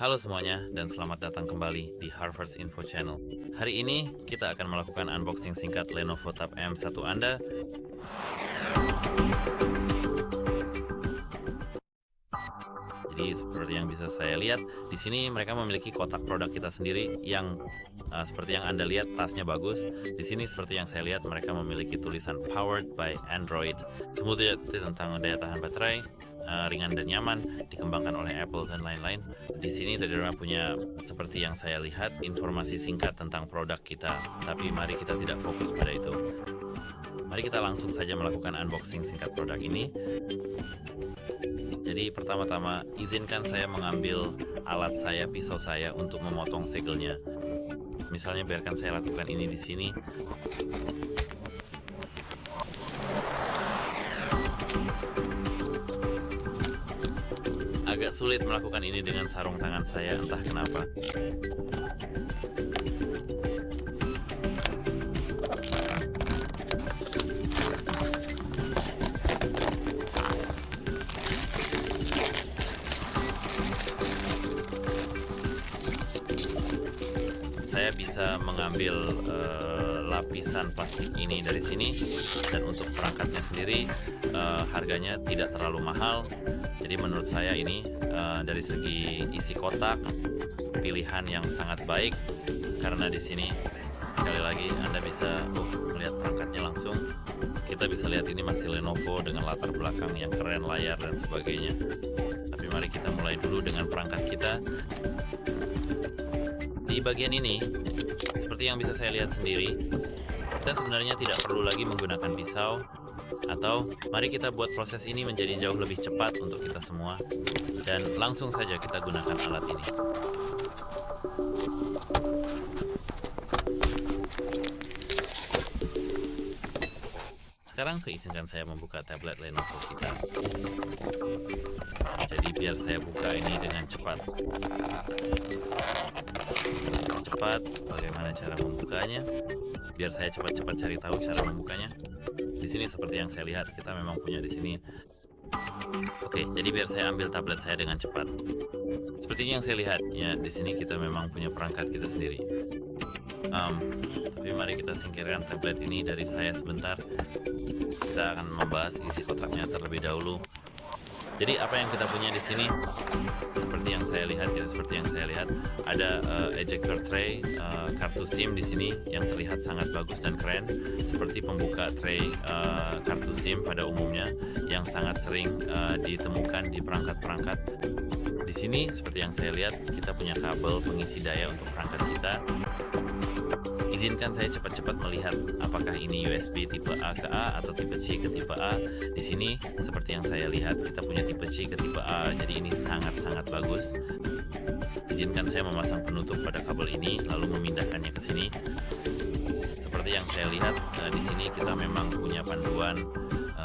Halo semuanya dan selamat datang kembali di Harvard's Info Channel. Hari ini kita akan melakukan unboxing singkat Lenovo Tab M1 Anda. Jadi seperti yang bisa saya lihat, di sini mereka memiliki kotak produk kita sendiri yang seperti yang Anda lihat, tasnya bagus. Di sini seperti yang saya lihat, mereka memiliki tulisan Powered by Android. Semuanya tentang daya tahan baterai, ringan dan nyaman, dikembangkan oleh Apple dan lain-lain. Di sini mereka punya, seperti yang saya lihat, informasi singkat tentang produk kita. Tapi mari kita tidak fokus pada itu. Mari kita langsung saja melakukan unboxing singkat produk ini. Jadi pertama-tama izinkan saya mengambil alat saya, pisau saya untuk memotong segelnya. Misalnya biarkan saya lakukan ini di sini. Agak sulit melakukan ini dengan sarung tangan saya, entah kenapa. Saya bisa mengambil lapisan plastik ini dari sini, dan untuk perangkatnya sendiri harganya tidak terlalu mahal. Jadi menurut saya ini dari segi isi kotak pilihan yang sangat baik, karena di sini sekali lagi Anda bisa melihat perangkatnya langsung. Kita bisa lihat ini masih Lenovo dengan latar belakang yang keren, layar dan sebagainya. Tapi mari kita mulai dulu dengan perangkat kita. Di bagian ini, seperti yang bisa saya lihat sendiri, kita sebenarnya tidak perlu lagi menggunakan pisau, atau mari kita buat proses ini menjadi jauh lebih cepat untuk kita semua, dan langsung saja kita gunakan alat ini. Sekarang izinkan saya membuka tablet Lenovo kita. Jadi biar saya buka ini dengan cepat. Bagaimana cara membukanya? Biar saya cepat-cepat cari tahu cara membukanya. Di sini seperti yang saya lihat, kita memang punya di sini. Oke, jadi biar saya ambil tablet saya dengan cepat. Seperti yang saya lihat, ya di sini kita memang punya perangkat kita sendiri. Tapi mari kita singkirkan tablet ini dari saya sebentar. Kita akan membahas isi kotaknya terlebih dahulu. Jadi apa yang kita punya di sini, seperti yang saya lihat, ada ejector tray, kartu SIM di sini yang terlihat sangat bagus dan keren, seperti pembuka tray kartu SIM pada umumnya yang sangat sering ditemukan di perangkat-perangkat. Di sini seperti yang saya lihat, kita punya kabel pengisi daya untuk perangkat kita. Izinkan saya cepat-cepat melihat apakah ini USB tipe A ke A atau tipe C ke tipe A. Di sini seperti yang saya lihat, kita punya tipe C ke tipe A, jadi ini sangat-sangat bagus. Izinkan saya memasang penutup pada kabel ini lalu memindahkannya ke sini. Seperti yang saya lihat, di sini kita memang punya panduan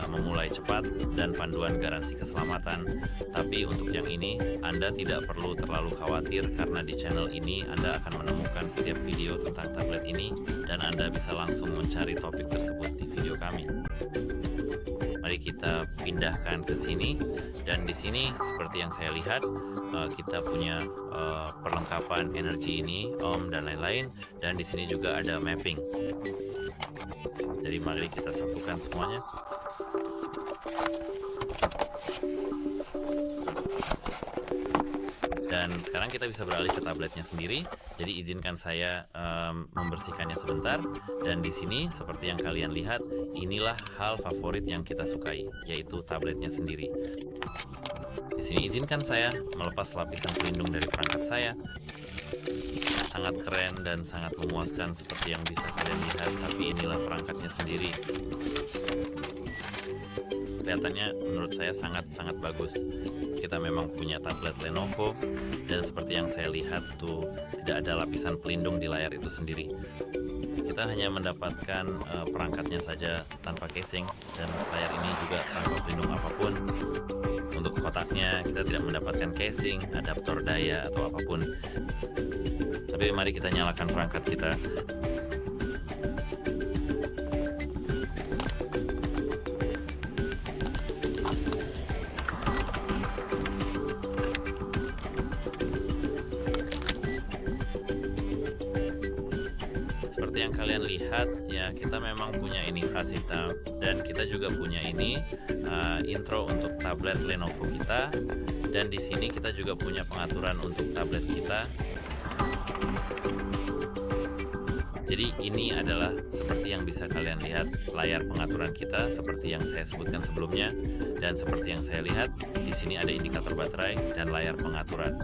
memulai cepat dan panduan garansi keselamatan. Tapi untuk yang ini Anda tidak perlu terlalu khawatir, karena di channel ini Anda akan menemukan setiap video tentang tablet ini dan Anda bisa langsung mencari topik tersebut di video kami. Mari kita pindahkan ke sini, dan di sini seperti yang saya lihat kita punya perlengkapan energi ini, ohm dan lain-lain, dan di sini juga ada mapping. Jadi mari kita satukan semuanya. Dan sekarang kita bisa beralih ke tabletnya sendiri. Jadi izinkan saya membersihkannya sebentar. Dan di sini seperti yang kalian lihat, inilah hal favorit yang kita sukai, yaitu tabletnya sendiri. Di sini izinkan saya melepas lapisan pelindung dari perangkat saya. Sangat keren dan sangat memuaskan seperti yang bisa kalian lihat. Tapi inilah perangkatnya sendiri. Kelihatannya menurut saya sangat-sangat bagus. Kita memang punya tablet Lenovo, dan seperti yang saya lihat tuh, tidak ada lapisan pelindung di layar itu sendiri. Kita hanya mendapatkan perangkatnya saja tanpa casing, dan layar ini juga tanpa pelindung apapun. Untuk kotaknya kita tidak mendapatkan casing, adaptor daya atau apapun. Tapi mari kita nyalakan perangkat kita. seperti yang kalian lihat ya, kita memang punya ini fasilitas dan kita juga punya ini intro untuk tablet Lenovo kita, dan di sini kita juga punya pengaturan untuk tablet kita. Jadi ini adalah seperti yang bisa kalian lihat layar pengaturan kita seperti yang saya sebutkan sebelumnya, dan seperti yang saya lihat di sini ada indikator baterai dan layar pengaturan.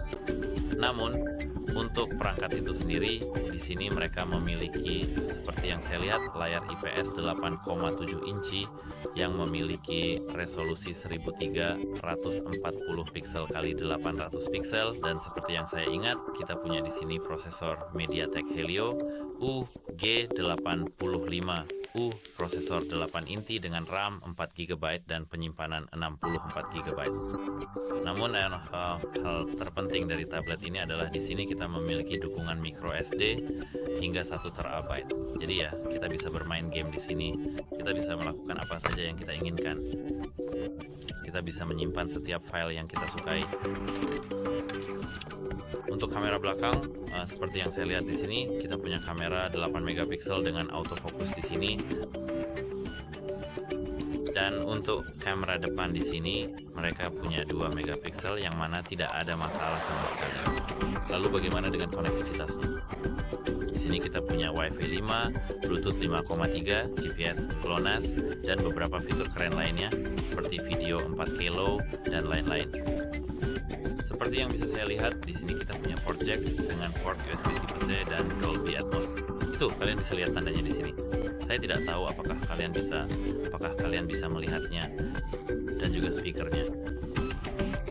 Namun untuk perangkat itu sendiri di sini mereka memiliki seperti yang saya lihat layar IPS 8,7 inci yang memiliki resolusi 1340 pixel kali 800 pixel, dan seperti yang saya ingat kita punya di sini prosesor MediaTek Helio UG85U, prosesor 8 inti dengan RAM 4 GB dan penyimpanan 64 GB. Namun hal terpenting dari tablet ini adalah di sini kita memiliki dukungan micro SD hingga 1 terabyte. Jadi ya, kita bisa bermain game di sini. Kita bisa melakukan apa saja yang kita inginkan. Kita bisa menyimpan setiap file yang kita sukai. Untuk kamera belakang, seperti yang saya lihat di sini, kita punya kamera 8 megapiksel dengan autofocus di sini. Dan untuk kamera depan di sini, mereka punya 2 megapiksel yang mana tidak ada masalah sama sekali. Lalu bagaimana dengan konektivitasnya? Di sini kita punya Wi-Fi 5, Bluetooth 5,3, GPS GLONASS, dan beberapa fitur keren lainnya seperti video 4K low dan lain-lain. Seperti yang bisa saya lihat, di sini kita punya port jack dengan port USB Type C dan Dolby Atmos. Itu kalian bisa lihat tandanya di sini. Saya tidak tahu apakah kalian bisa melihatnya, dan juga speakernya.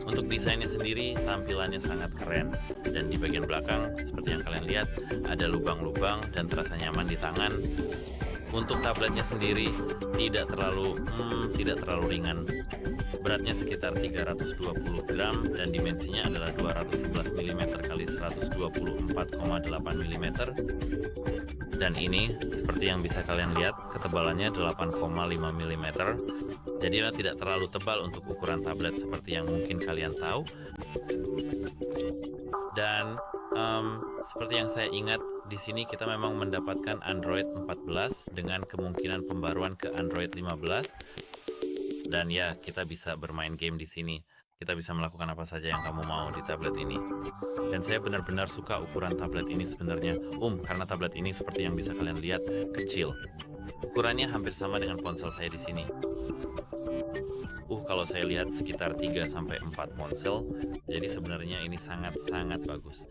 Untuk desainnya sendiri, tampilannya sangat keren, dan di bagian belakang seperti yang kalian lihat ada lubang-lubang dan terasa nyaman di tangan. Untuk tabletnya sendiri tidak terlalu ringan. Beratnya sekitar 320 gram dan dimensinya adalah 211 mm x 124,8 mm. Dan ini seperti yang bisa kalian lihat, ketebalannya 8,5 mm. Jadi tidak terlalu tebal untuk ukuran tablet seperti yang mungkin kalian tahu. Dan seperti yang saya ingat, di sini kita memang mendapatkan Android 14 dengan kemungkinan pembaruan ke Android 15. Dan ya, kita bisa bermain game di sini. Kita bisa melakukan apa saja yang kamu mau di tablet ini. Dan saya benar-benar suka ukuran tablet ini sebenarnya. Karena tablet ini seperti yang bisa kalian lihat, kecil. Ukurannya hampir sama dengan ponsel saya di sini. Kalau saya lihat sekitar 3-4 ponsel. Jadi sebenarnya ini sangat-sangat bagus.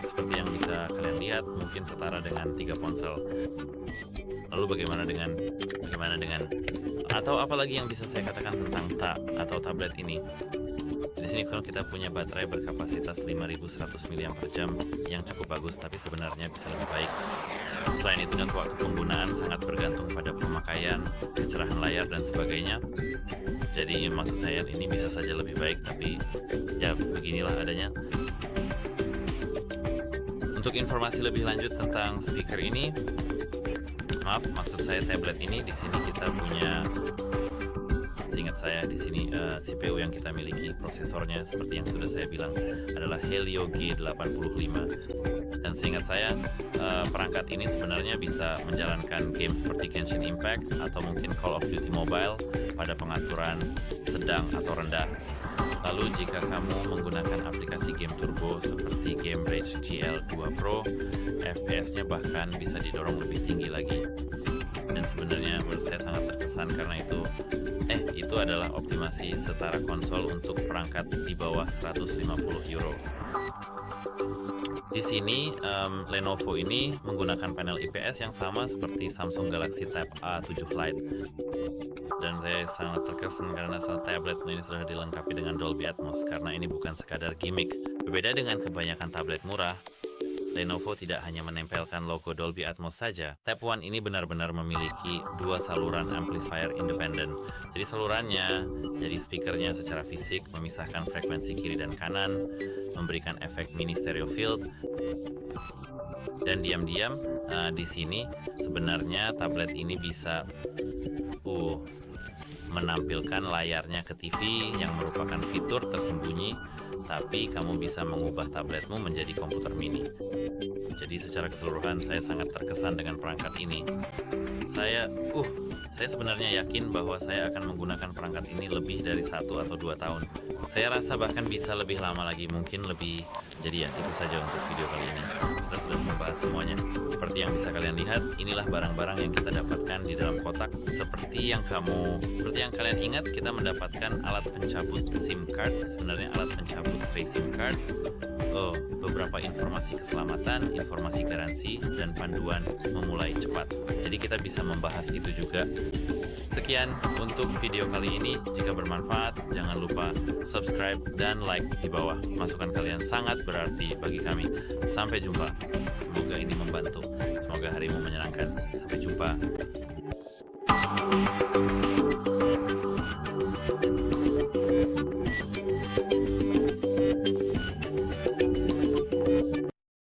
Seperti yang bisa kalian lihat, mungkin setara dengan 3 ponsel. Lalu bagaimana dengan atau apalagi yang bisa saya katakan tentang tablet ini? Di sini kalau kita punya baterai berkapasitas 5100 mAh yang cukup bagus, tapi sebenarnya bisa lebih baik. Selain itu, dan waktu penggunaan sangat bergantung pada pemakaian, kecerahan layar dan sebagainya. Jadi maksud saya ini bisa saja lebih baik, tapi ya beginilah adanya. Untuk informasi lebih lanjut tentang speaker ini, maksud saya tablet ini, di sini kita punya, seingat saya di sini CPU yang kita miliki, prosesornya seperti yang sudah saya bilang adalah Helio G85. Dan seingat saya perangkat ini sebenarnya bisa menjalankan game seperti Genshin Impact atau mungkin Call of Duty Mobile pada pengaturan sedang atau rendah. Lalu jika kamu menggunakan aplikasi game turbo seperti Game Rage GL2 Pro, FPS-nya bahkan bisa didorong lebih tinggi lagi. Dan sebenarnya menurut saya sangat terkesan karena itu adalah optimasi setara konsol untuk perangkat di bawah 150 euro. Di sini Lenovo ini menggunakan panel IPS yang sama seperti Samsung Galaxy Tab A7 Lite. Dan saya sangat terkesan karena tablet ini sudah dilengkapi dengan Dolby Atmos, karena ini bukan sekadar gimmick. Berbeda dengan kebanyakan tablet murah, Lenovo tidak hanya menempelkan logo Dolby Atmos saja. Tab One ini benar-benar memiliki 2 saluran amplifier independen. Jadi salurannya, jadi speakernya secara fisik memisahkan frekuensi kiri dan kanan, memberikan efek mini stereo field. Dan diam-diam di sini sebenarnya tablet ini bisa menampilkan layarnya ke TV yang merupakan fitur tersembunyi tapi kamu bisa mengubah tabletmu menjadi komputer mini. Jadi secara keseluruhan saya sangat terkesan dengan perangkat ini. Saya sebenarnya yakin bahwa saya akan menggunakan perangkat ini lebih dari 1 atau 2 tahun. Saya rasa bahkan bisa lebih lama lagi, mungkin lebih. Jadi ya, itu saja untuk video kali ini. Kita sudah membahas semuanya. Seperti yang bisa kalian lihat, inilah barang-barang yang kita dapatkan di dalam kotak. Seperti yang kalian ingat, kita mendapatkan alat pencabut SIM card. Sebenarnya alat pencabut tray SIM card. Beberapa informasi keselamatan, informasi garansi, dan panduan memulai cepat. Jadi kita bisa membahas itu juga. Sekian untuk video kali ini. Jika bermanfaat, jangan lupa subscribe dan like di bawah. Masukan kalian sangat berarti bagi kami. Sampai jumpa. Semoga ini membantu. Semoga harimu menyenangkan. Sampai jumpa.